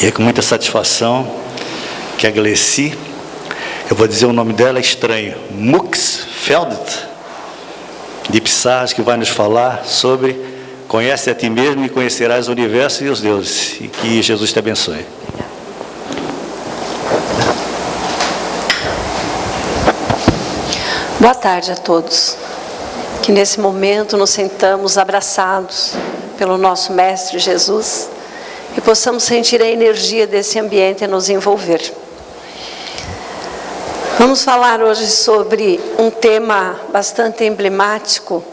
E é com muita satisfação que a Gleci, eu vou dizer o nome dela, é estranho, Muxfeldt, de Psage, que vai nos falar sobre conhece a ti mesmo e conhecerás o universo e os deuses. E que Jesus te abençoe. Boa tarde a todos. Que nesse momento nos sentamos abraçados pelo nosso Mestre Jesus e possamos sentir a energia desse ambiente a nos envolver. Vamos falar hoje sobre um tema bastante emblemático,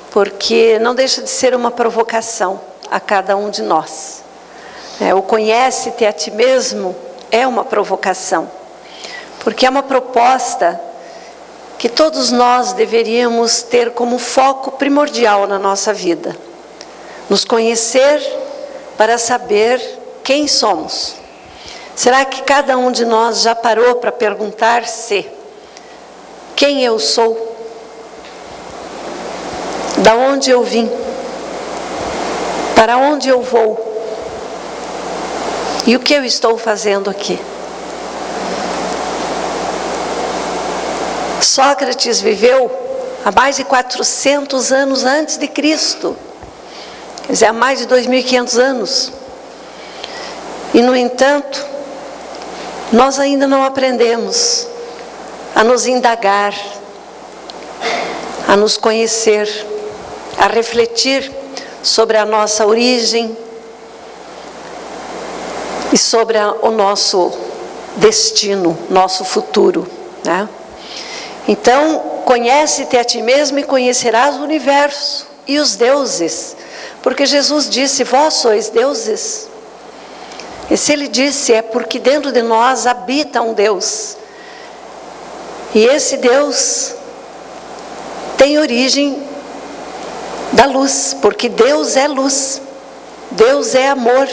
porque não deixa de ser uma provocação a cada um de nós. O conhece-te a ti mesmo é uma provocação, porque é uma proposta que todos nós deveríamos ter como foco primordial na nossa vida. Nos conhecer para saber quem somos. Será que cada um de nós já parou para perguntar-se quem eu sou? Da onde eu vim? Para onde eu vou? E o que eu estou fazendo aqui? Sócrates viveu há mais de 400 anos antes de Cristo. Quer dizer, há mais de 2.500 anos. E, no entanto, nós ainda não aprendemos a nos indagar, a nos conhecer, a refletir sobre a nossa origem e sobre o nosso destino, nosso futuro, né? Então, conhece-te a ti mesmo e conhecerás o universo e os deuses. Porque Jesus disse, vós sois deuses. E se ele disse, é porque dentro de nós habita um Deus. E esse Deus tem origem da luz, porque Deus é luz. Deus é amor.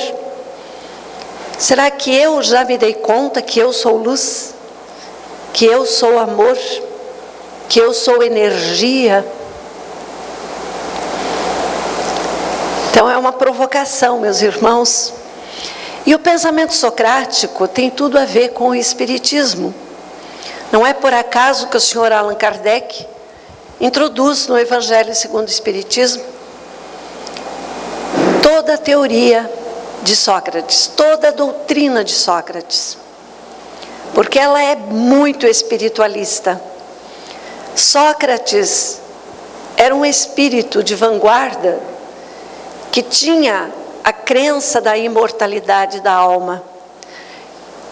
Será que eu já me dei conta que eu sou luz? Que eu sou amor? Que eu sou energia? Então é uma provocação, meus irmãos. E o pensamento socrático tem tudo a ver com o espiritismo. Não é por acaso que o senhor Allan Kardec introduz no Evangelho segundo o Espiritismo toda a teoria de Sócrates, toda a doutrina de Sócrates, porque ela é muito espiritualista. Sócrates era um espírito de vanguarda que tinha a crença da imortalidade da alma.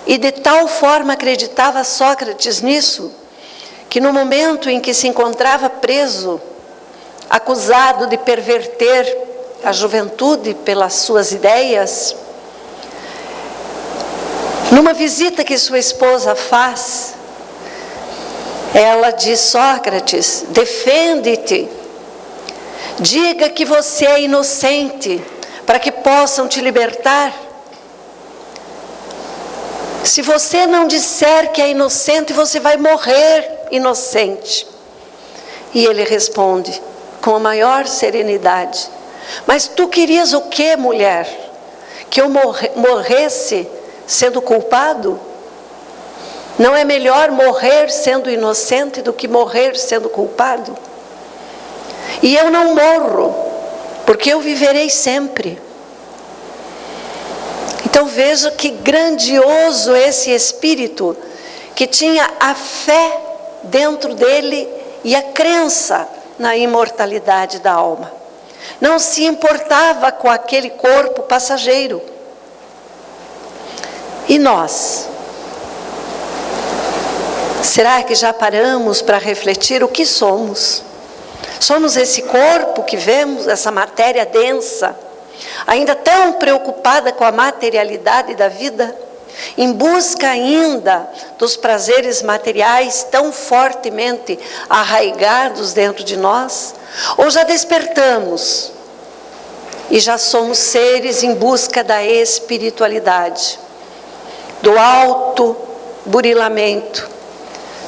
E de tal forma acreditava Sócrates nisso, que no momento em que se encontrava preso, acusado de perverter a juventude pelas suas ideias, numa visita que sua esposa faz, ela diz, Sócrates, defende-te, diga que você é inocente, para que possam te libertar. Se você não disser que é inocente, você vai morrer inocente. E ele responde com a maior serenidade, mas tu querias o quê, mulher? Que eu morresse sendo culpado? Não é melhor morrer sendo inocente do que morrer sendo culpado? E eu não morro, porque eu viverei sempre. Então veja que grandioso esse espírito, que tinha a fé dentro dele e a crença na imortalidade da alma. Não se importava com aquele corpo passageiro. E nós? Será que já paramos para refletir o que somos? Somos esse corpo que vemos, essa matéria densa, ainda tão preocupada com a materialidade da vida, em busca ainda dos prazeres materiais tão fortemente arraigados dentro de nós? Ou já despertamos e já somos seres em busca da espiritualidade, do autoburilamento?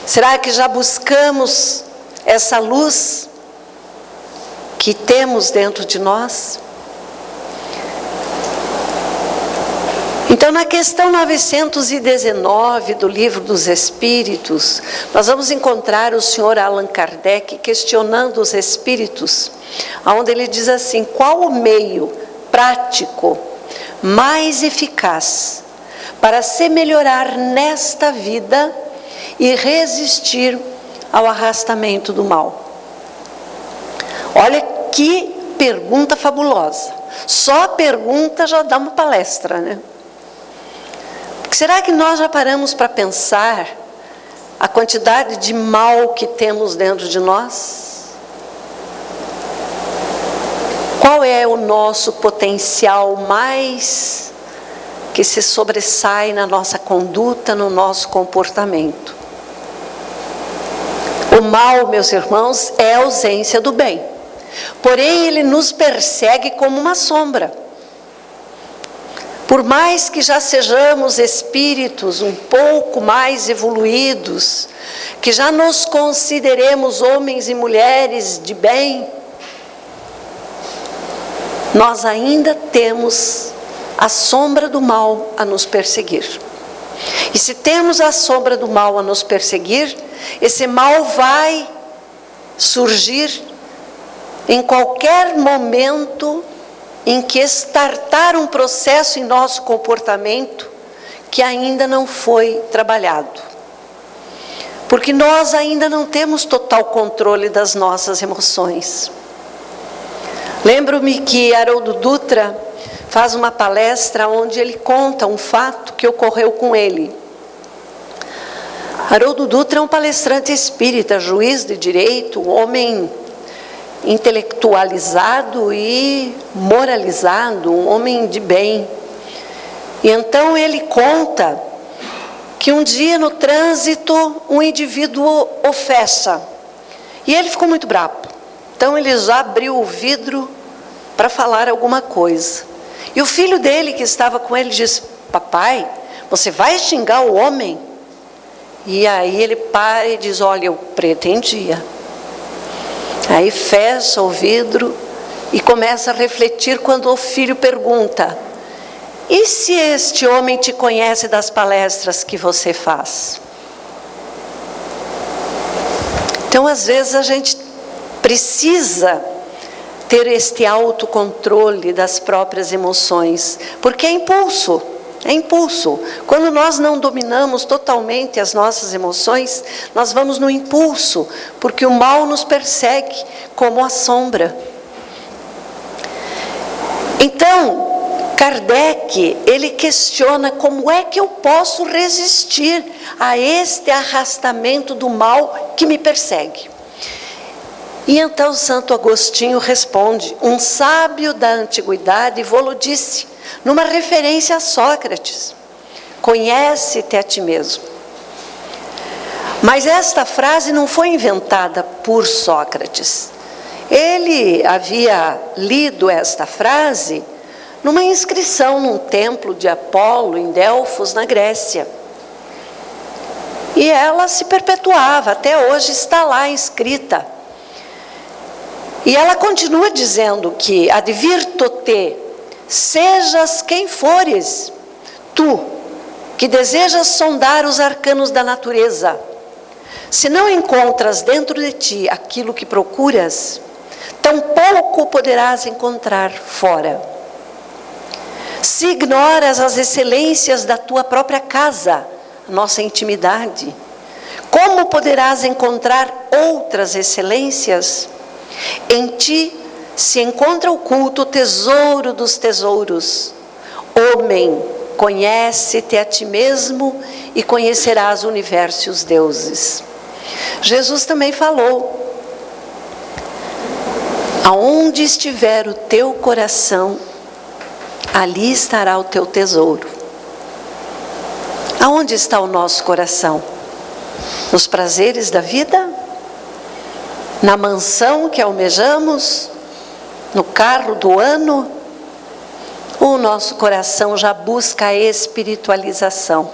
Será que já buscamos essa luz que temos dentro de nós? Então, na questão 919 do Livro dos Espíritos, nós vamos encontrar o senhor Allan Kardec questionando os espíritos, onde ele diz assim: qual o meio prático mais eficaz para se melhorar nesta vida e resistir ao arrastamento do mal? Olha que pergunta fabulosa. Só a pergunta já dá uma palestra, né? Será que nós já paramos para pensar a quantidade de mal que temos dentro de nós? Qual é o nosso potencial mais que se sobressai na nossa conduta, no nosso comportamento? O mal, meus irmãos, é a ausência do bem. Porém, ele nos persegue como uma sombra. Por mais que já sejamos espíritos um pouco mais evoluídos, que já nos consideremos homens e mulheres de bem, nós ainda temos a sombra do mal a nos perseguir. E se temos a sombra do mal a nos perseguir, esse mal vai surgir em qualquer momento em que estartar um processo em nosso comportamento que ainda não foi trabalhado. Porque nós ainda não temos total controle das nossas emoções. Lembro-me que Haroldo Dutra faz uma palestra onde ele conta um fato que ocorreu com ele. Haroldo Dutra é um palestrante espírita, juiz de direito, um homem intelectualizado e moralizado, um homem de bem. E então ele conta que um dia no trânsito um indivíduo o fecha. E ele ficou muito bravo. Então ele já abriu o vidro para falar alguma coisa. E o filho dele que estava com ele disse: papai, você vai xingar o homem? E aí ele para e diz: olha, eu pretendia. Aí fecha o vidro e começa a refletir quando o filho pergunta: e se este homem te conhece das palestras que você faz? Então, às vezes, a gente precisa ter este autocontrole das próprias emoções, porque é impulso. É impulso. Quando nós não dominamos totalmente as nossas emoções, nós vamos no impulso, porque o mal nos persegue como a sombra. Então, Kardec, ele questiona como é que eu posso resistir a este arrastamento do mal que me persegue. E então Santo Agostinho responde: um sábio da antiguidade vô-lo disse, numa referência a Sócrates: conhece-te a ti mesmo. Mas esta frase não foi inventada por Sócrates. Ele havia lido esta frase numa inscrição num templo de Apolo, em Delfos, na Grécia. E ela se perpetuava, até hoje está lá inscrita. E ela continua dizendo que advirto-te, sejas quem fores, tu, que desejas sondar os arcanos da natureza, se não encontras dentro de ti aquilo que procuras, tampouco poderás encontrar fora. Se ignoras as excelências da tua própria casa, nossa intimidade, como poderás encontrar outras excelências? Em ti se encontra oculto o tesouro dos tesouros. Homem, conhece-te a ti mesmo e conhecerás o universo e os deuses. Jesus também falou: aonde estiver o teu coração, ali estará o teu tesouro. Aonde está o nosso coração? Nos prazeres da vida? Na mansão que almejamos? No carro do ano? O nosso coração já busca a espiritualização.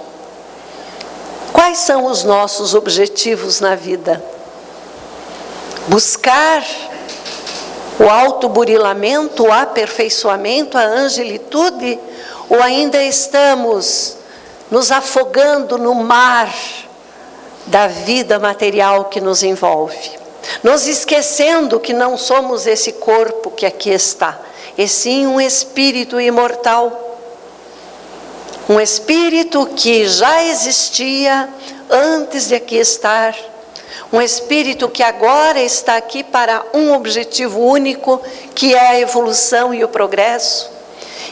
Quais são os nossos objetivos na vida? Buscar o autoburilamento, o aperfeiçoamento, a angelitude, Ou ainda estamos nos afogando no mar da vida material que nos envolve, nos esquecendo que não somos esse corpo que aqui está, e sim um espírito imortal, um espírito que já existia antes de aqui estar, um espírito que agora está aqui para um objetivo único, que é a evolução e o progresso,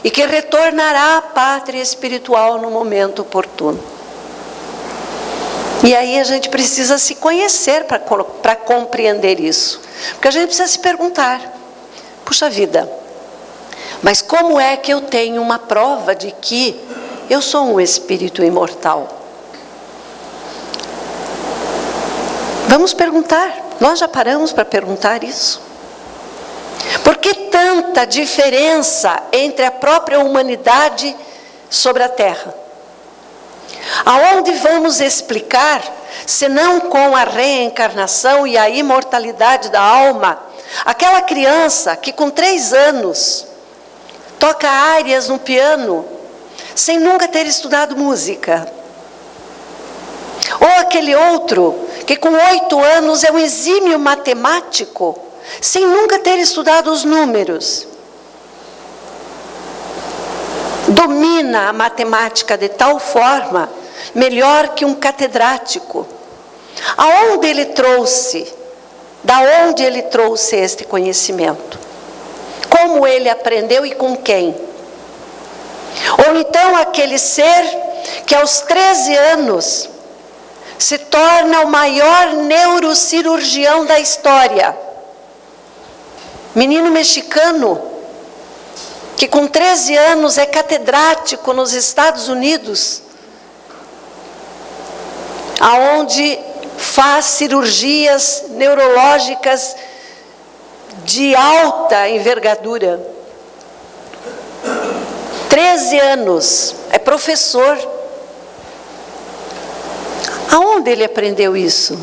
e que retornará à pátria espiritual no momento oportuno. E aí a gente precisa se conhecer para compreender isso. Porque a gente precisa se perguntar, puxa vida, mas como é que eu tenho uma prova de que eu sou um espírito imortal? Vamos perguntar, nós já paramos para perguntar isso? Por que tanta diferença entre a própria humanidade sobre a Terra? Aonde vamos explicar, senão com a reencarnação e a imortalidade da alma, aquela criança que com 3 anos toca áreas no piano, sem nunca ter estudado música? Ou aquele outro que com 8 anos é um exímio matemático, sem nunca ter estudado os números? Domina a matemática de tal forma, melhor que um catedrático. Aonde ele trouxe? Da onde ele trouxe este conhecimento? Como ele aprendeu e com quem? Ou então aquele ser que aos 13 anos se torna o maior neurocirurgião da história. Menino mexicano, que com 13 anos é catedrático nos Estados Unidos, aonde faz cirurgias neurológicas de alta envergadura. 13 anos, é professor. Aonde ele aprendeu isso?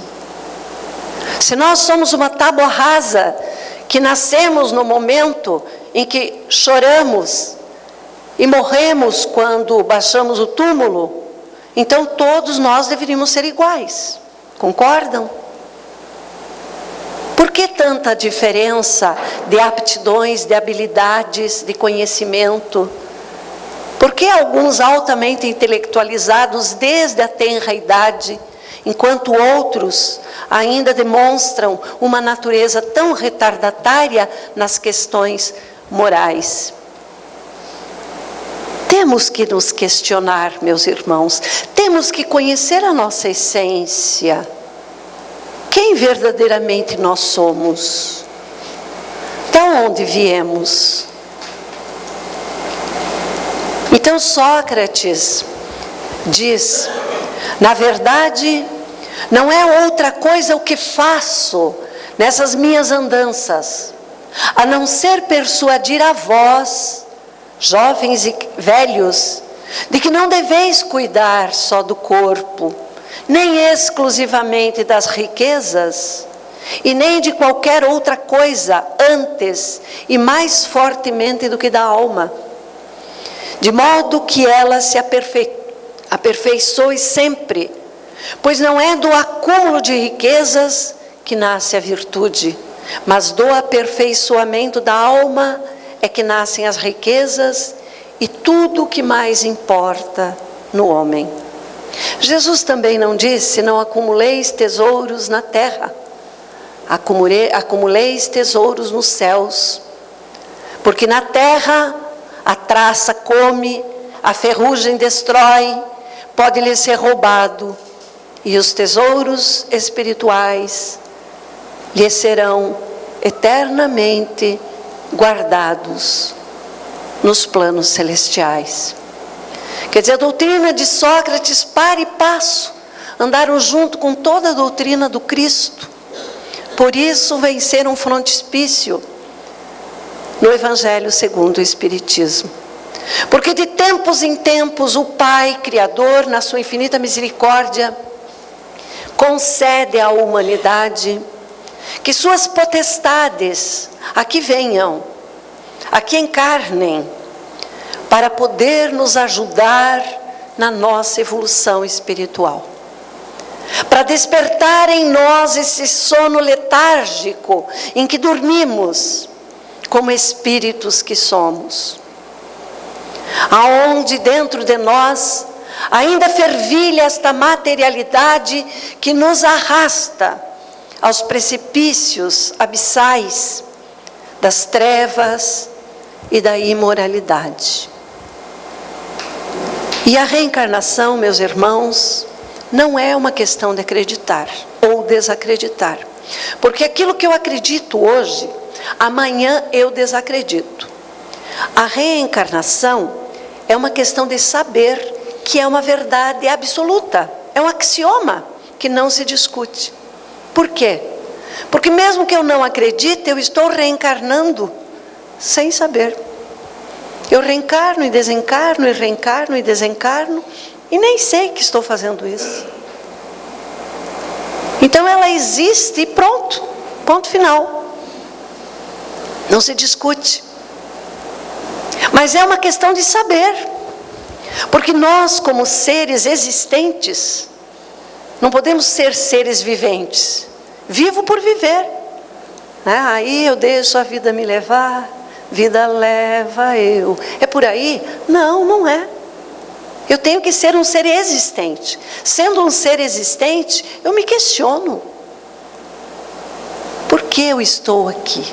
Se nós somos uma tábua rasa, que nascemos no momento em que choramos e morremos quando baixamos o túmulo, então todos nós deveríamos ser iguais, concordam? Por que tanta diferença de aptidões, de habilidades, de conhecimento? Por que alguns altamente intelectualizados desde a tenra idade, enquanto outros ainda demonstram uma natureza tão retardatária nas questões morais? Temos que nos questionar, meus irmãos, temos que conhecer a nossa essência. Quem verdadeiramente nós somos? De onde viemos? Então Sócrates diz, na verdade, não é outra coisa o que faço nessas minhas andanças, a não ser persuadir a vós, jovens e velhos, de que não deveis cuidar só do corpo, nem exclusivamente das riquezas, e nem de qualquer outra coisa antes e mais fortemente do que da alma, de modo que ela se aperfeiçoe sempre, pois não é do acúmulo de riquezas que nasce a virtude, mas do aperfeiçoamento da alma é que nascem as riquezas e tudo o que mais importa no homem. Jesus também não disse, não acumuleis tesouros na terra, acumuleis tesouros nos céus, porque na terra a traça come, a ferrugem destrói, pode lhe ser roubado, e os tesouros espirituais lhe serão eternamente guardados nos planos celestiais. Quer dizer, a doutrina de Sócrates, para e passo, andaram junto com toda a doutrina do Cristo. Por isso venceram um frontispício no Evangelho segundo o Espiritismo. Porque de tempos em tempos o Pai Criador, na sua infinita misericórdia, concede à humanidade que suas potestades aqui venham, aqui encarnem, para poder nos ajudar na nossa evolução espiritual. Para despertar em nós esse sono letárgico em que dormimos, como espíritos que somos. Aonde dentro de nós ainda fervilha esta materialidade que nos arrasta aos precipícios abissais das trevas e da imoralidade. E a reencarnação, meus irmãos, não é uma questão de acreditar ou desacreditar. Porque aquilo que eu acredito hoje, amanhã eu desacredito. A reencarnação é uma questão de saber que é uma verdade absoluta. É um axioma que não se discute. Por quê? Porque mesmo que eu não acredite, eu estou reencarnando sem saber. Eu reencarno e desencarno, e reencarno e desencarno, e nem sei que estou fazendo isso. Então ela existe e pronto, ponto final. Não se discute. Mas é uma questão de saber. Porque nós, como seres existentes, não podemos ser seres viventes. Vivo por viver. Aí eu deixo a vida me levar, vida leva eu. É por aí? Não, não é. Eu tenho que ser um ser existente. Sendo um ser existente, eu me questiono. Por que eu estou aqui?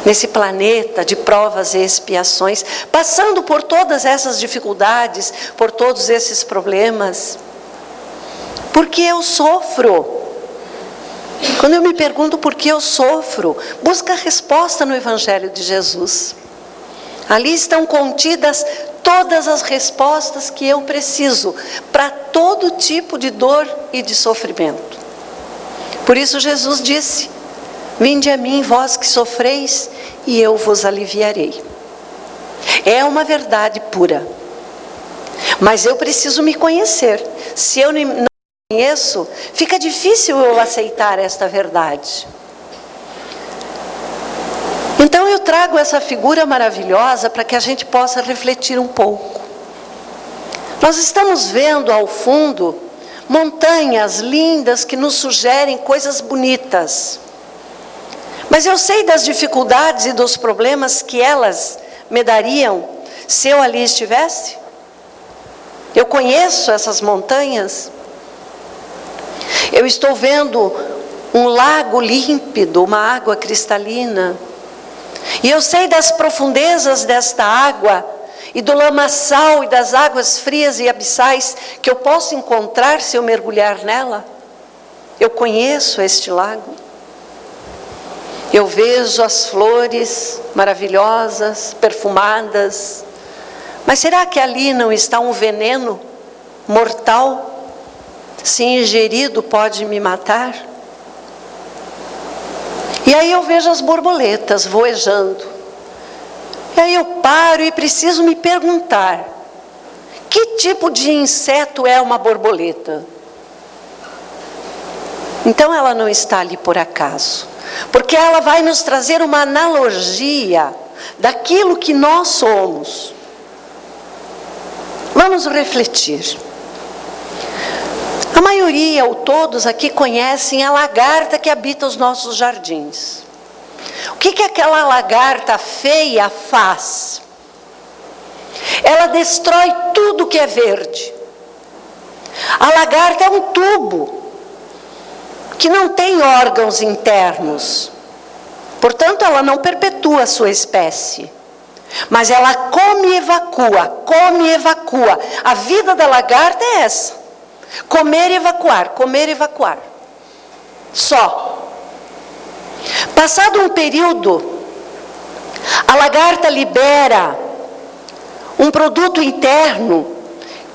Nesse planeta de provas e expiações, passando por todas essas dificuldades, por todos esses problemas. Por que eu sofro? Quando eu me pergunto por que eu sofro, busca a resposta no Evangelho de Jesus. Ali estão contidas todas as respostas que eu preciso para todo tipo de dor e de sofrimento. Por isso Jesus disse: vinde a mim, vós que sofreis, e eu vos aliviarei. É uma verdade pura. Mas eu preciso me conhecer. Se eu não me conheço, fica difícil eu aceitar esta verdade. Então eu trago essa figura maravilhosa para que a gente possa refletir um pouco. Nós estamos vendo ao fundo montanhas lindas que nos sugerem coisas bonitas. Mas eu sei das dificuldades e dos problemas que elas me dariam se eu ali estivesse. Eu conheço essas montanhas. Eu estou vendo um lago límpido, uma água cristalina. E eu sei das profundezas desta água e do lamaçal e das águas frias e abissais que eu posso encontrar se eu mergulhar nela. Eu conheço este lago. Eu vejo as flores maravilhosas, perfumadas. Mas será que ali não está um veneno mortal? Se ingerido pode me matar? E aí eu vejo as borboletas voejando. E aí eu paro e preciso me perguntar: que tipo de inseto é uma borboleta? Então ela não está ali por acaso. Porque ela vai nos trazer uma analogia daquilo que nós somos. Vamos refletir. A maioria ou todos aqui conhecem a lagarta que habita os nossos jardins. O que aquela lagarta feia faz? Ela destrói tudo que é verde. A lagarta é um tubo que não tem órgãos internos. Portanto, ela não perpetua a sua espécie. Mas ela come e evacua, come e evacua. A vida da lagarta é essa: comer e evacuar, comer e evacuar. Só. Passado um período, a lagarta libera um produto interno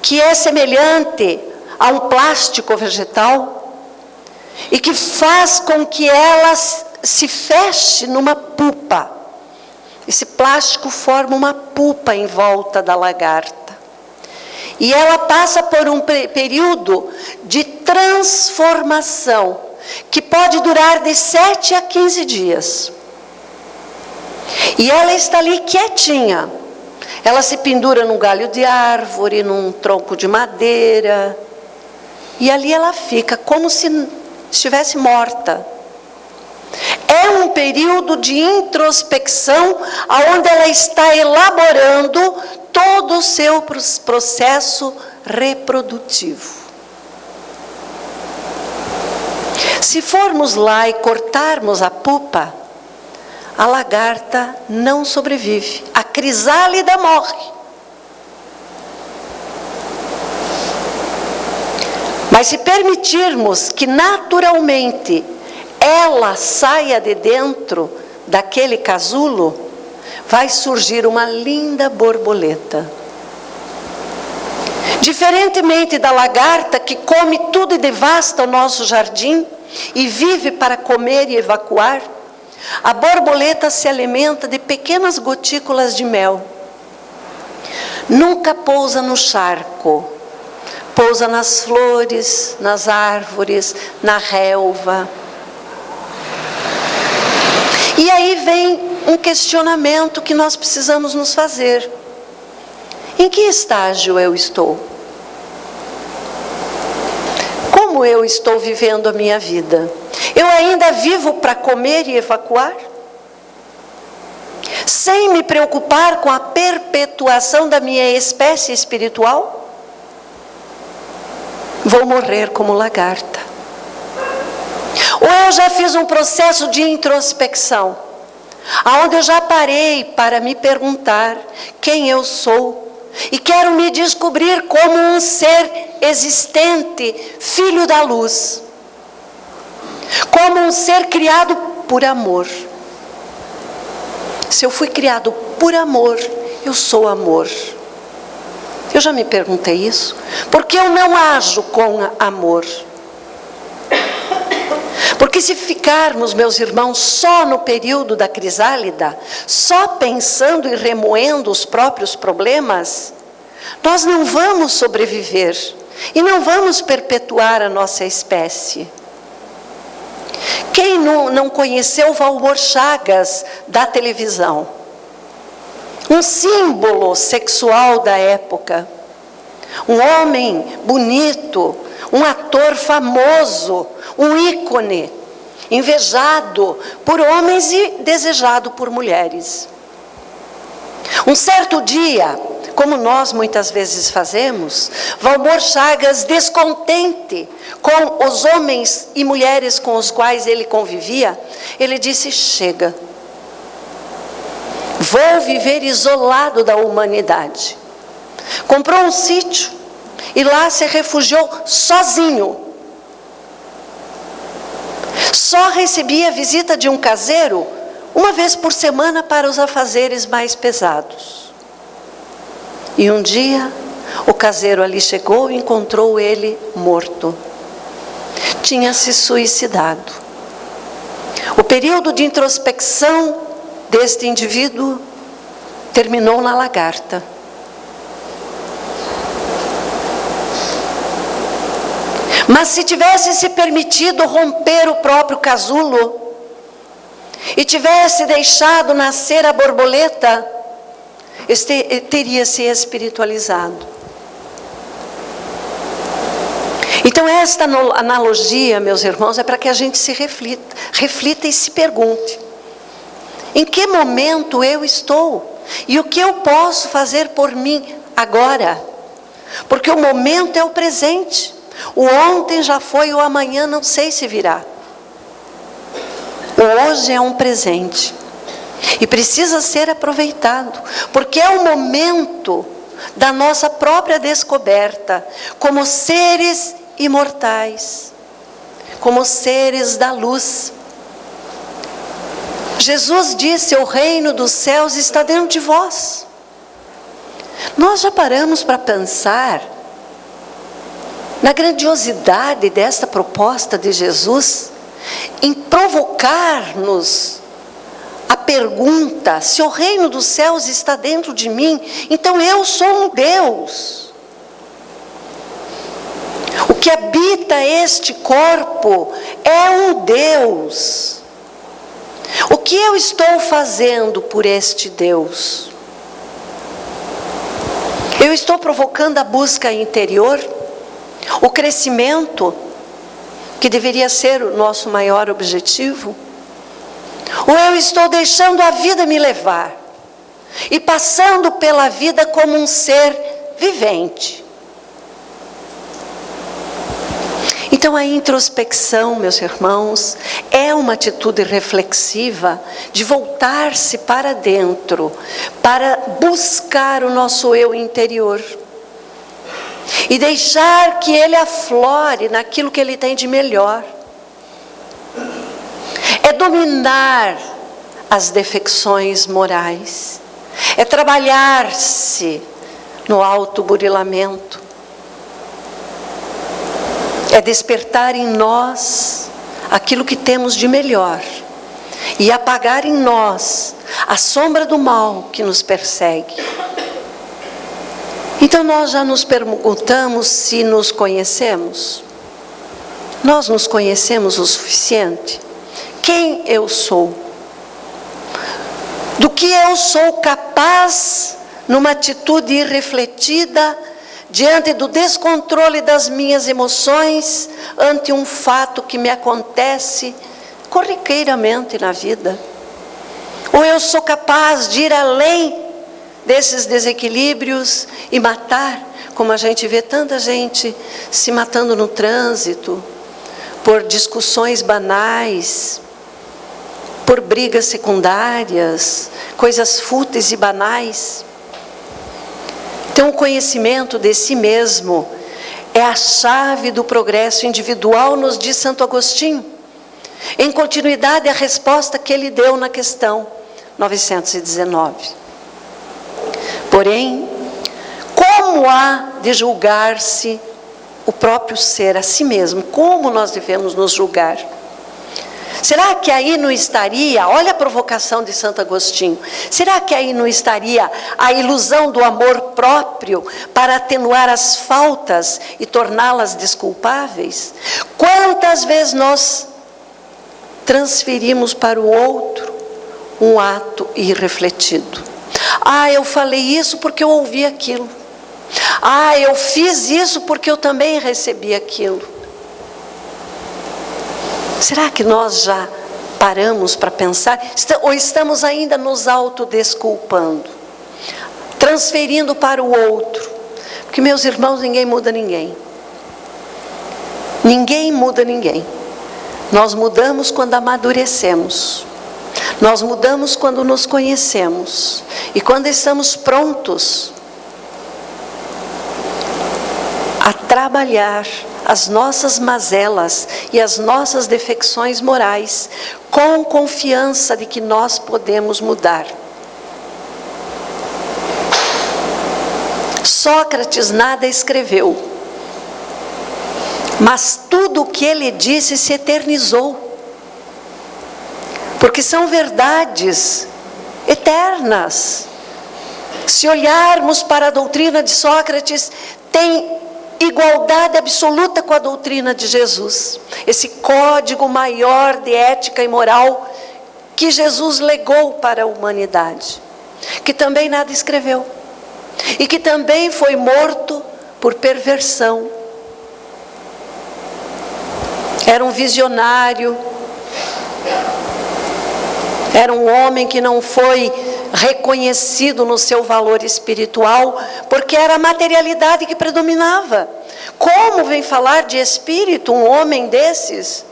que é semelhante a um plástico vegetal e que faz com que ela se feche numa pupa. Esse plástico forma uma pupa em volta da lagarta. E ela passa por um período de transformação, que pode durar de 7 a 15 dias. E ela está ali quietinha. Ela se pendura num galho de árvore, num tronco de madeira, e ali ela fica como se estivesse morta. É um período de introspecção, onde ela está elaborando todo o seu processo reprodutivo. Se formos lá e cortarmos a pupa, a lagarta não sobrevive, a crisálida morre. Mas se permitirmos que naturalmente ela saia de dentro daquele casulo, vai surgir uma linda borboleta. Diferentemente da lagarta que come tudo e devasta o nosso jardim e vive para comer e evacuar, a borboleta se alimenta de pequenas gotículas de mel. Nunca pousa no charco, pousa nas flores, nas árvores, na relva. E aí vem um questionamento que nós precisamos nos fazer. Em que estágio eu estou? Como eu estou vivendo a minha vida? Eu ainda vivo para comer e evacuar? Sem me preocupar com a perpetuação da minha espécie espiritual? Vou morrer como lagarta. Ou eu já fiz um processo de introspecção, onde eu já parei para me perguntar quem eu sou, e quero me descobrir como um ser existente, filho da luz, como um ser criado por amor. Se eu fui criado por amor, eu sou amor. Eu já me perguntei isso. Por que eu não ajo com amor? Porque se ficarmos, meus irmãos, só no período da crisálida, só pensando e remoendo os próprios problemas, nós não vamos sobreviver e não vamos perpetuar a nossa espécie. Quem não conheceu Valmor Chagas da televisão? Um símbolo sexual da época. Um homem bonito, um ator famoso, um ícone, invejado por homens e desejado por mulheres. Um certo dia, como nós muitas vezes fazemos, Valmor Chagas, descontente com os homens e mulheres com os quais ele convivia, ele disse: chega, vou viver isolado da humanidade. Comprou um sítio e lá se refugiou sozinho. Só recebia a visita de um caseiro uma vez por semana para os afazeres mais pesados. E um dia, o caseiro ali chegou e encontrou ele morto. Tinha se suicidado. O período de introspecção deste indivíduo terminou na lagarta. Mas se tivesse se permitido romper o próprio casulo e tivesse deixado nascer a borboleta, teria se espiritualizado. Então esta analogia, meus irmãos, é para que a gente se reflita e se pergunte: em que momento eu estou? E o que eu posso fazer por mim agora? Porque o momento é o presente. O ontem já foi, o amanhã não sei se virá. O hoje é um presente. E precisa ser aproveitado, porque é o momento da nossa própria descoberta, como seres imortais, como seres da luz. Jesus disse: o reino dos céus está dentro de vós. Nós já paramos para pensar na grandiosidade desta proposta de Jesus, em provocar-nos a pergunta: se o reino dos céus está dentro de mim, então eu sou um Deus. O que habita este corpo é um Deus. O que eu estou fazendo por este Deus? Eu estou provocando a busca interior, o crescimento, que deveria ser o nosso maior objetivo? Ou eu estou deixando a vida me levar e passando pela vida como um ser vivente? Então a introspecção, meus irmãos, é uma atitude reflexiva de voltar-se para dentro, para buscar o nosso eu interior e deixar que ele aflore naquilo que ele tem de melhor. É dominar as defecções morais, é trabalhar-se no autoburilamento, é despertar em nós aquilo que temos de melhor e apagar em nós a sombra do mal que nos persegue. Então nós já nos perguntamos se nos conhecemos. Nós nos conhecemos o suficiente? Quem eu sou? Do que eu sou capaz numa atitude irrefletida, diante do descontrole das minhas emoções, ante um fato que me acontece corriqueiramente na vida? Ou eu sou capaz de ir além desses desequilíbrios e matar, como a gente vê tanta gente se matando no trânsito, por discussões banais, por brigas secundárias, coisas fúteis e banais? Então, o conhecimento de si mesmo é a chave do progresso individual, nos diz Santo Agostinho, em continuidade à resposta que ele deu na questão 919. Porém, como há de julgar-se o próprio ser, a si mesmo? Como nós devemos nos julgar? Será que aí não estaria, olha a provocação de Santo Agostinho, será que aí não estaria a ilusão do amor próprio para atenuar as faltas e torná-las desculpáveis? Quantas vezes nós transferimos para o outro um ato irrefletido? Ah, eu falei isso porque eu ouvi aquilo. Ah, eu fiz isso porque eu também recebi aquilo. Será que nós já paramos para pensar? Ou estamos ainda nos autodesculpando, transferindo para o outro? Porque, meus irmãos, ninguém muda ninguém. Ninguém muda ninguém. Nós mudamos quando amadurecemos. Nós mudamos quando nos conhecemos. E quando estamos prontos a trabalhar as nossas mazelas e as nossas defecções morais, com confiança de que nós podemos mudar. Sócrates nada escreveu, mas tudo o que ele disse se eternizou, porque são verdades eternas. Se olharmos para a doutrina de Sócrates, tem igualdade absoluta com a doutrina de Jesus, esse código maior de ética e moral que Jesus legou para a humanidade, que também nada escreveu e que também foi morto por perversão. Era um visionário, era um homem que não foi reconhecido no seu valor espiritual, porque era a materialidade que predominava. Como vem falar de espírito um homem desses?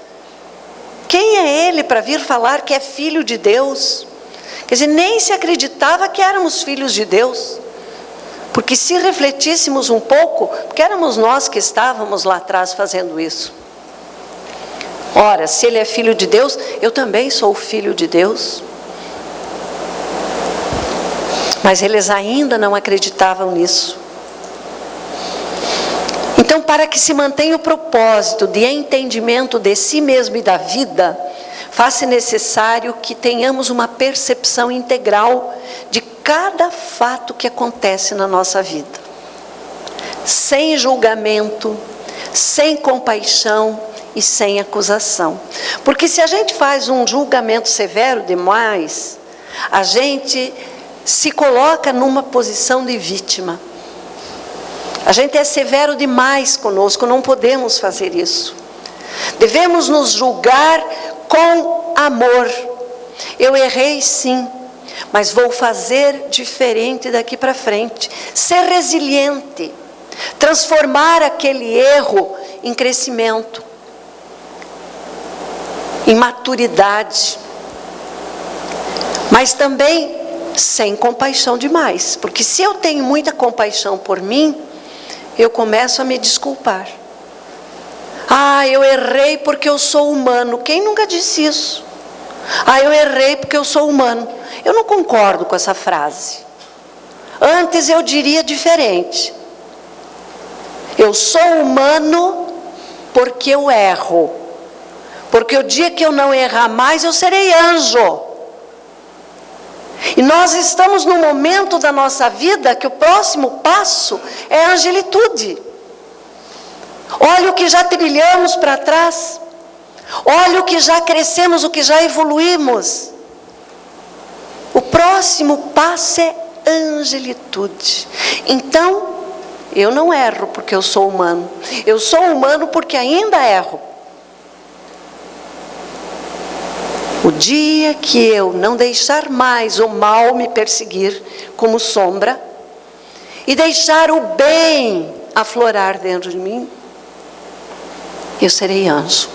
Quem é ele para vir falar que é filho de Deus? Quer dizer, nem se acreditava que éramos filhos de Deus, porque se refletíssemos um pouco, porque éramos nós que estávamos lá atrás fazendo isso. Ora, se ele é filho de Deus, eu também sou filho de Deus. Mas eles ainda não acreditavam nisso. Então, para que se mantenha o propósito de entendimento de si mesmo e da vida, faz-se necessário que tenhamos uma percepção integral de cada fato que acontece na nossa vida. Sem julgamento, sem compaixão e sem acusação. Porque se a gente faz um julgamento severo demais, a gente se coloca numa posição de vítima. A gente é severo demais conosco, não podemos fazer isso. Devemos nos julgar com amor. Eu errei sim, mas vou fazer diferente daqui para frente. Ser resiliente, transformar aquele erro em crescimento, em maturidade, mas também sem compaixão demais, porque se eu tenho muita compaixão por mim, eu começo a me desculpar. Eu errei porque eu sou humano. Quem nunca disse isso? Eu errei porque eu sou humano. Eu não concordo com essa frase. Antes eu diria diferente. Eu sou humano porque eu erro. Porque o dia que eu não errar mais, eu serei anjo. E nós estamos num momento da nossa vida que o próximo passo é a angelitude. Olha o que já trilhamos para trás. Olha o que já crescemos, o que já evoluímos. O próximo passo é angelitude. Então, eu não erro porque eu sou humano. Eu sou humano porque ainda erro. O dia que eu não deixar mais o mal me perseguir como sombra e deixar o bem aflorar dentro de mim, eu serei anjo.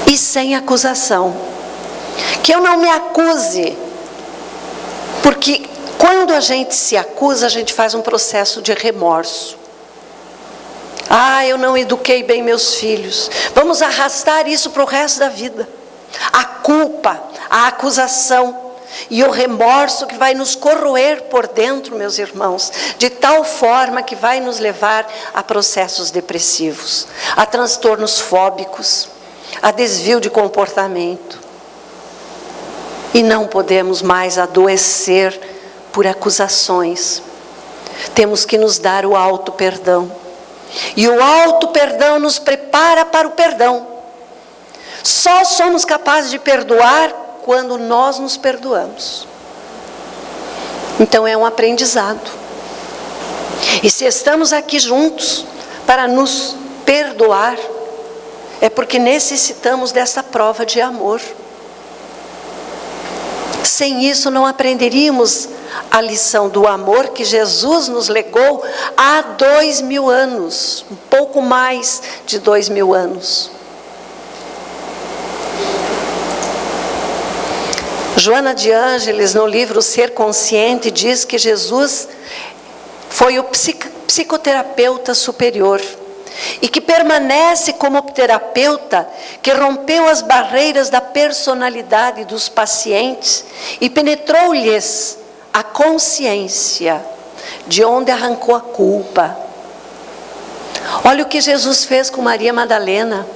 E sem acusação. Que eu não me acuse. Porque quando a gente se acusa, a gente faz um processo de remorso. Eu não eduquei bem meus filhos. Vamos arrastar isso para o resto da vida. A culpa, a acusação e o remorso que vai nos corroer por dentro, meus irmãos, de tal forma que vai nos levar a processos depressivos, a transtornos fóbicos, a desvio de comportamento. E não podemos mais adoecer por acusações. Temos que nos dar o auto-perdão. E o auto-perdão nos prepara para o perdão. Só somos capazes de perdoar quando nós nos perdoamos. Então é um aprendizado. E se estamos aqui juntos para nos perdoar, é porque necessitamos dessa prova de amor. Sem isso não aprenderíamos a lição do amor que Jesus nos legou há 2000 anos, um pouco mais de 2000 anos. Joana de Ângeles, no livro Ser Consciente, diz que Jesus foi o psicoterapeuta superior e que permanece como terapeuta que rompeu as barreiras da personalidade dos pacientes e penetrou-lhes a consciência de onde arrancou a culpa. Olha o que Jesus fez com Maria Madalena.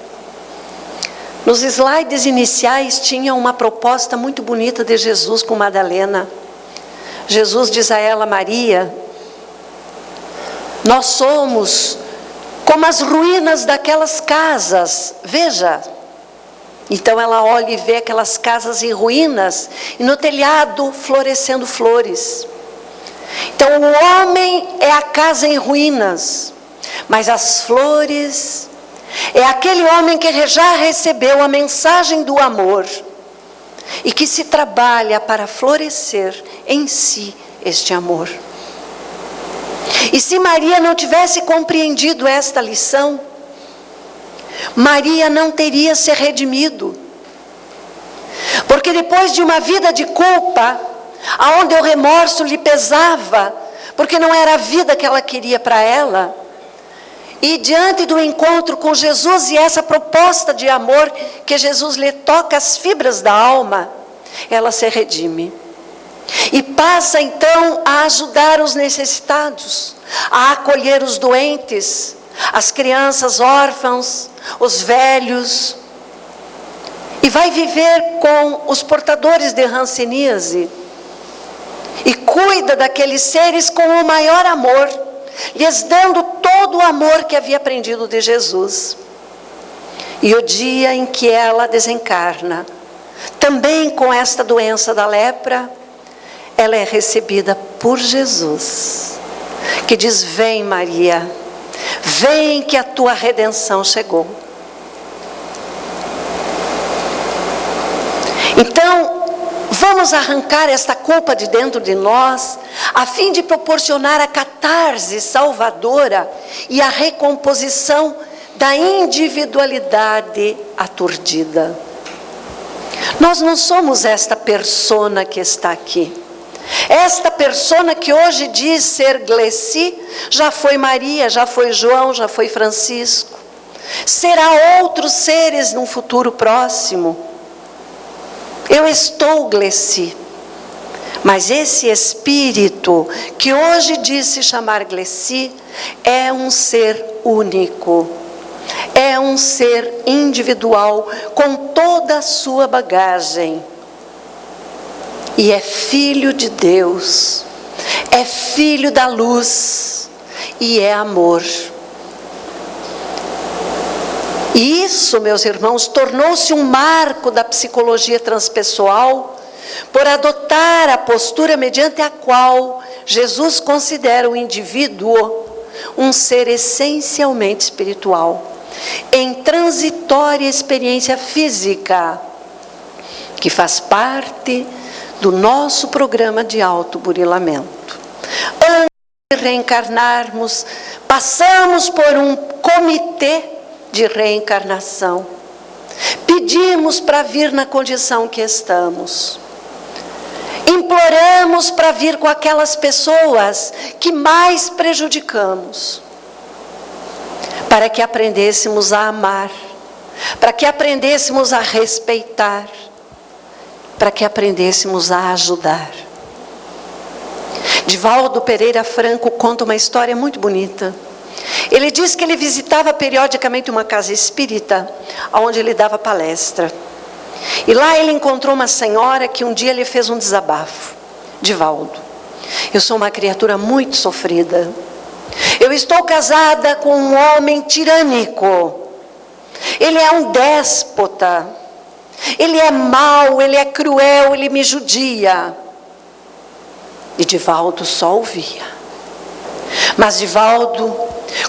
Nos slides iniciais tinha uma proposta muito bonita de Jesus com Madalena. Jesus diz a ela: Maria, nós somos como as ruínas daquelas casas. Veja. Então ela olha e vê aquelas casas em ruínas e no telhado florescendo flores. Então o homem é a casa em ruínas, mas as flores é aquele homem que já recebeu a mensagem do amor e que se trabalha para florescer em si este amor. E se Maria não tivesse compreendido esta lição, Maria não teria se redimido. Porque depois de uma vida de culpa, aonde o remorso lhe pesava, porque não era a vida que ela queria para ela, e diante do encontro com Jesus e essa proposta de amor que Jesus lhe toca as fibras da alma, ela se redime. E passa então a ajudar os necessitados, a acolher os doentes, as crianças órfãos, os velhos, e vai viver com os portadores de hanseníase, e cuida daqueles seres com o maior amor, lhes dando todo o amor que havia aprendido de Jesus. E o dia em que ela desencarna, também com esta doença da lepra, ela é recebida por Jesus, que diz: vem Maria, vem que a tua redenção chegou. Então, vamos arrancar esta culpa de dentro de nós, a fim de proporcionar a catarse salvadora e a recomposição da individualidade aturdida. Nós não somos esta persona que está aqui. Esta persona que hoje diz ser Glessi, já foi Maria, já foi João, já foi Francisco. Será outros seres num futuro próximo. Eu estou Glessi. Mas esse espírito que hoje diz se chamar Glessi é um ser único. É um ser individual com toda a sua bagagem. E é filho de Deus. É filho da luz. E é amor. E isso, meus irmãos, tornou-se um marco da psicologia transpessoal, por adotar a postura mediante a qual Jesus considera o indivíduo um ser essencialmente espiritual, em transitória experiência física, que faz parte do nosso programa de autoburilamento. Antes de reencarnarmos, passamos por um comitê de reencarnação. Pedimos para vir na condição que estamos. Imploramos para vir com aquelas pessoas que mais prejudicamos, para que aprendêssemos a amar, para que aprendêssemos a respeitar, para que aprendêssemos a ajudar. Divaldo Pereira Franco conta uma história muito bonita. Ele diz que ele visitava periodicamente uma casa espírita, onde ele dava palestra. E lá ele encontrou uma senhora que um dia lhe fez um desabafo. Divaldo, eu sou uma criatura muito sofrida. Eu estou casada com um homem tirânico. Ele é um déspota. Ele é mau, ele é cruel, ele me judia. E Divaldo só ouvia. Mas Divaldo,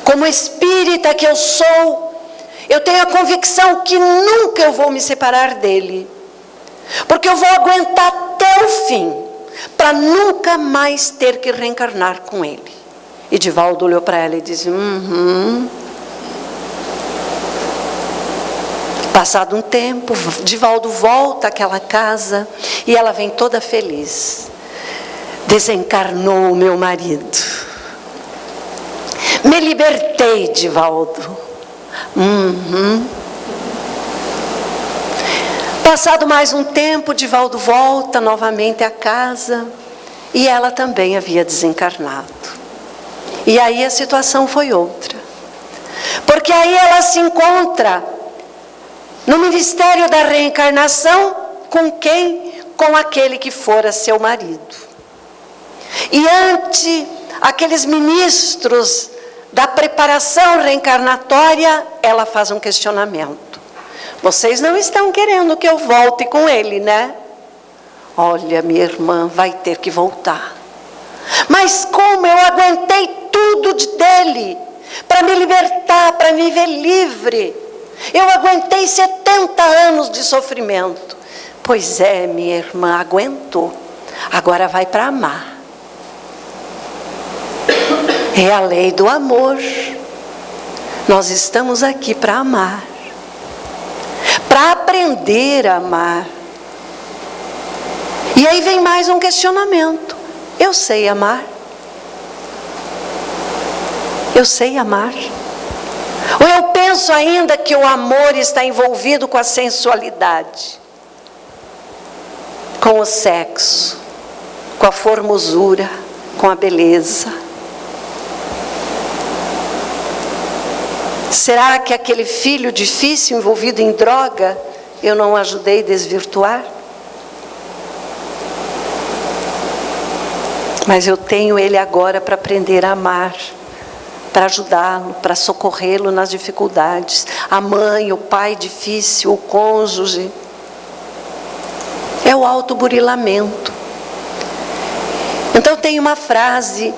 como espírita que eu sou, eu tenho a convicção que nunca eu vou me separar dele. Porque eu vou aguentar até o fim, para nunca mais ter que reencarnar com ele. E Divaldo olhou para ela e disse: Passado um tempo, Divaldo volta àquela casa e ela vem toda feliz. Desencarnou o meu marido. Me libertei, Divaldo. Passado mais um tempo, Divaldo volta novamente à casa e ela também havia desencarnado. E aí a situação foi outra. Porque aí ela se encontra no Ministério da Reencarnação com quem? Com aquele que fora seu marido. E ante aqueles ministros da preparação reencarnatória, ela faz um questionamento. Vocês não estão querendo que eu volte com ele, né? Olha, minha irmã vai ter que voltar. Mas como eu aguentei tudo dele, para me libertar, para me ver livre. Eu aguentei 70 anos de sofrimento. Pois é, minha irmã, aguentou. Agora vai para amar. É a lei do amor. Nós estamos aqui para amar. Para aprender a amar. E aí vem mais um questionamento. Eu sei amar? Eu sei amar? Ou eu penso ainda que o amor está envolvido com a sensualidade, com o sexo, com a formosura, com a beleza? Será que aquele filho difícil envolvido em droga, eu não ajudei a desvirtuar? Mas eu tenho ele agora para aprender a amar, para ajudá-lo, para socorrê-lo nas dificuldades. A mãe, o pai difícil, o cônjuge. É o autoburilamento. Então tem uma frase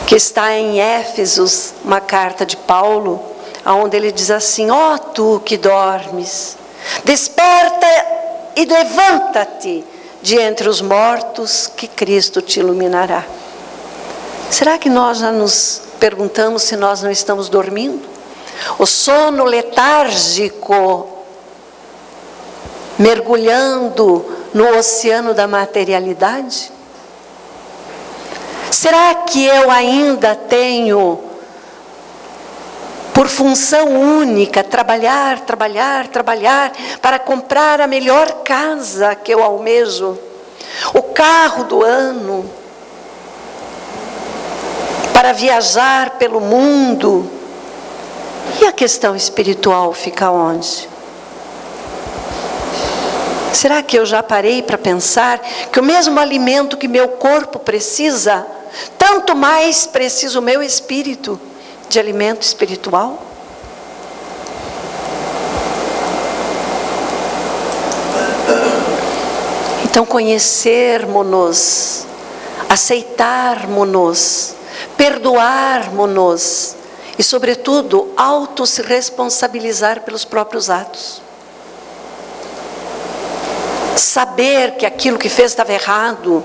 que está em Éfesos, uma carta de Paulo, onde ele diz assim: ó tu que dormes, desperta e levanta-te de entre os mortos, que Cristo te iluminará. Será que nós já nos perguntamos se nós não estamos dormindo? O sono letárgico, mergulhando no oceano da materialidade? Será que eu ainda tenho por função única trabalhar para comprar a melhor casa que eu almejo, o carro do ano, para viajar pelo mundo? E a questão espiritual fica onde? Será que eu já parei para pensar que o mesmo alimento que meu corpo precisa, tanto mais precisa o meu espírito de alimento espiritual? Então conhecermos-nos, aceitarmos-nos, perdoarmos-nos e, sobretudo, se responsabilizar pelos próprios atos. Saber que aquilo que fez estava errado.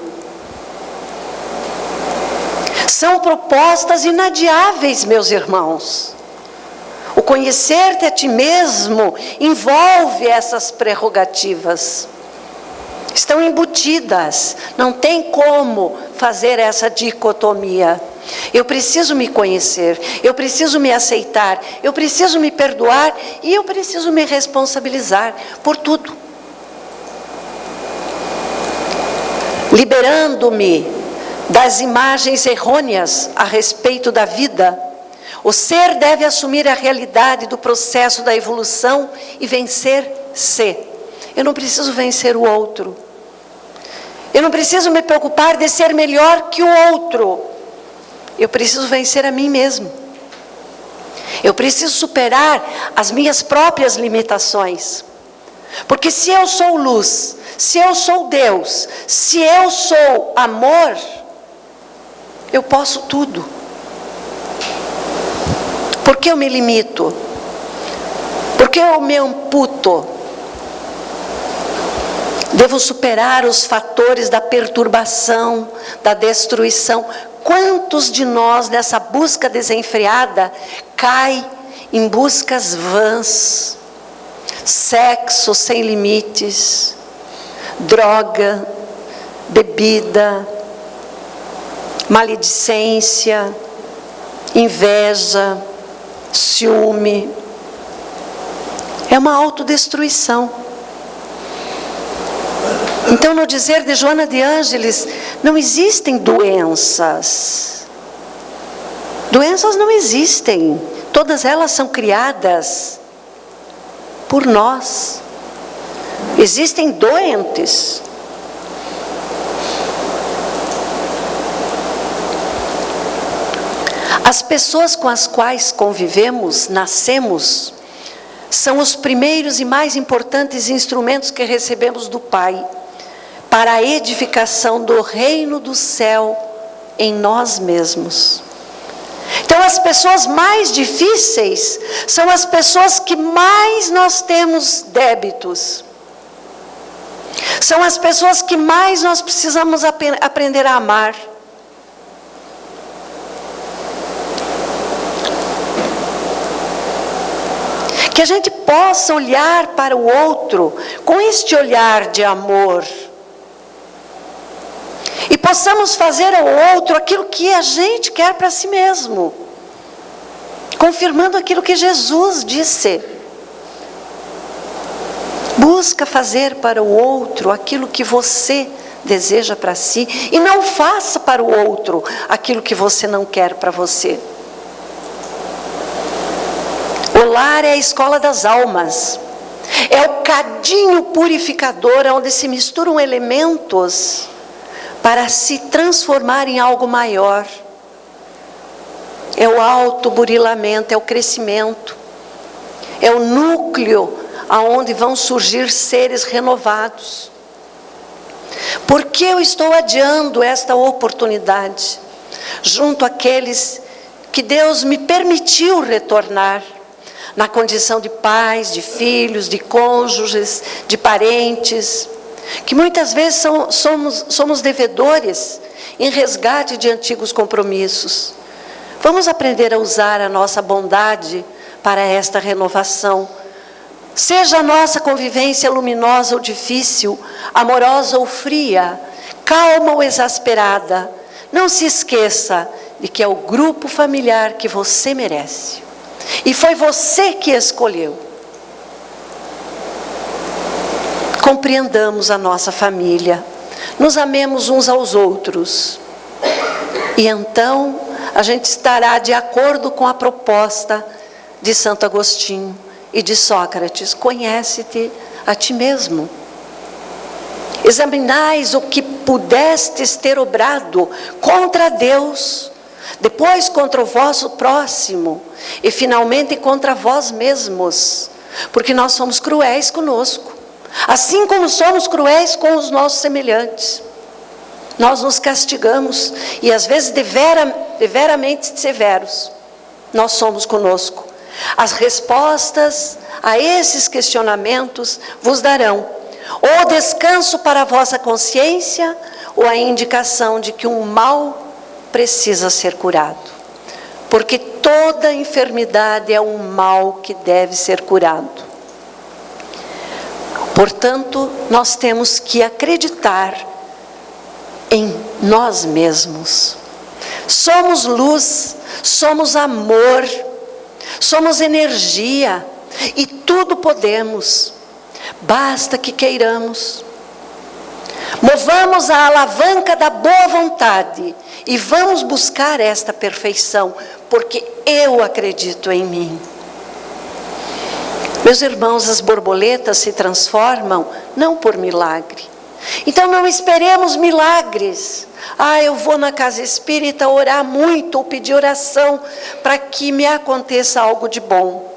São propostas inadiáveis, meus irmãos. O conhecer-te a ti mesmo envolve essas prerrogativas. Estão embutidas, não tem como fazer essa dicotomia. Eu preciso me conhecer, eu preciso me aceitar, eu preciso me perdoar e eu preciso me responsabilizar por tudo. Liberando-me das imagens errôneas a respeito da vida, o ser deve assumir a realidade do processo da evolução e vencer-se. Eu não preciso vencer o outro. Eu não preciso me preocupar de ser melhor que o outro. Eu preciso vencer a mim mesmo. Eu preciso superar as minhas próprias limitações. Porque se eu sou luz, se eu sou Deus, se eu sou amor, eu posso tudo. Por que eu me limito? Por que eu me amputo? Devo superar os fatores da perturbação, da destruição. Quantos de nós, nessa busca desenfreada, cai em buscas vãs? Sexo sem limites, droga, bebida, maledicência, inveja, ciúme. É uma autodestruição. Então, no dizer de Joana de Ângeles, não existem doenças. Doenças não existem. Todas elas são criadas por nós. Existem doentes. As pessoas com as quais convivemos, nascemos, são os primeiros e mais importantes instrumentos que recebemos do Pai para a edificação do reino do céu em nós mesmos. Então, as pessoas mais difíceis são as pessoas que mais nós temos débitos. São as pessoas que mais nós precisamos aprender a amar. Que a gente possa olhar para o outro com este olhar de amor. E possamos fazer ao outro aquilo que a gente quer para si mesmo. Confirmando aquilo que Jesus disse. Busca fazer para o outro aquilo que você deseja para si. E não faça para o outro aquilo que você não quer para você. O lar é a escola das almas. É o cadinho purificador onde se misturam elementos para se transformar em algo maior. É o autoburilamento, é o crescimento. É o núcleo aonde vão surgir seres renovados. Por que eu estou adiando esta oportunidade junto àqueles que Deus me permitiu retornar, na condição de pais, de filhos, de cônjuges, de parentes, que muitas vezes somos devedores em resgate de antigos compromissos. Vamos aprender a usar a nossa bondade para esta renovação. Seja a nossa convivência luminosa ou difícil, amorosa ou fria, calma ou exasperada, não se esqueça de que é o grupo familiar que você merece. E foi você que escolheu. Compreendamos a nossa família, nos amemos uns aos outros. E então a gente estará de acordo com a proposta de Santo Agostinho e de Sócrates: conhece-te a ti mesmo. Examinais o que pudestes ter obrado contra Deus, depois contra o vosso próximo, e finalmente contra vós mesmos, porque nós somos cruéis conosco, assim como somos cruéis com os nossos semelhantes. Nós nos castigamos, e às vezes deveramente severos, nós somos conosco. As respostas a esses questionamentos vos darão ou descanso para a vossa consciência, ou a indicação de que um mal precisa ser curado. Porque toda enfermidade é um mal que deve ser curado. Portanto, nós temos que acreditar em nós mesmos. Somos luz, somos amor, somos energia, e tudo podemos, basta que queiramos. Movamos a alavanca da boa vontade e vamos buscar esta perfeição, porque eu acredito em mim. Meus irmãos, as borboletas se transformam não por milagre. Então não esperemos milagres. Eu vou na casa espírita orar muito ou pedir oração para que me aconteça algo de bom.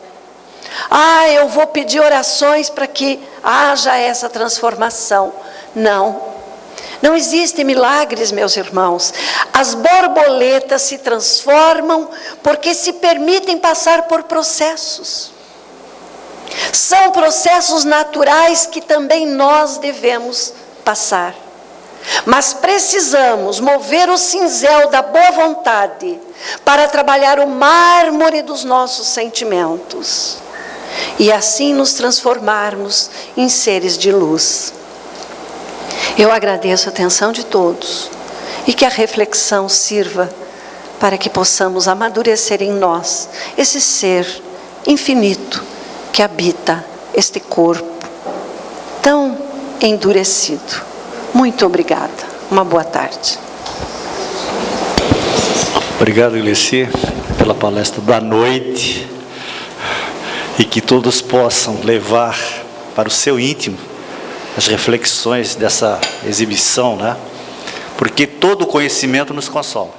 Eu vou pedir orações para que haja essa transformação. Não existem milagres, meus irmãos. As borboletas se transformam porque se permitem passar por processos. São processos naturais que também nós devemos passar. Mas precisamos mover o cinzel da boa vontade para trabalhar o mármore dos nossos sentimentos. E assim nos transformarmos em seres de luz. Eu agradeço a atenção de todos e que a reflexão sirva para que possamos amadurecer em nós esse ser infinito que habita este corpo tão endurecido. Muito obrigada. Uma boa tarde. Obrigado, Glessi, pela palestra da noite, e que todos possam levar para o seu íntimo as reflexões dessa exibição, né? Porque todo conhecimento nos consola.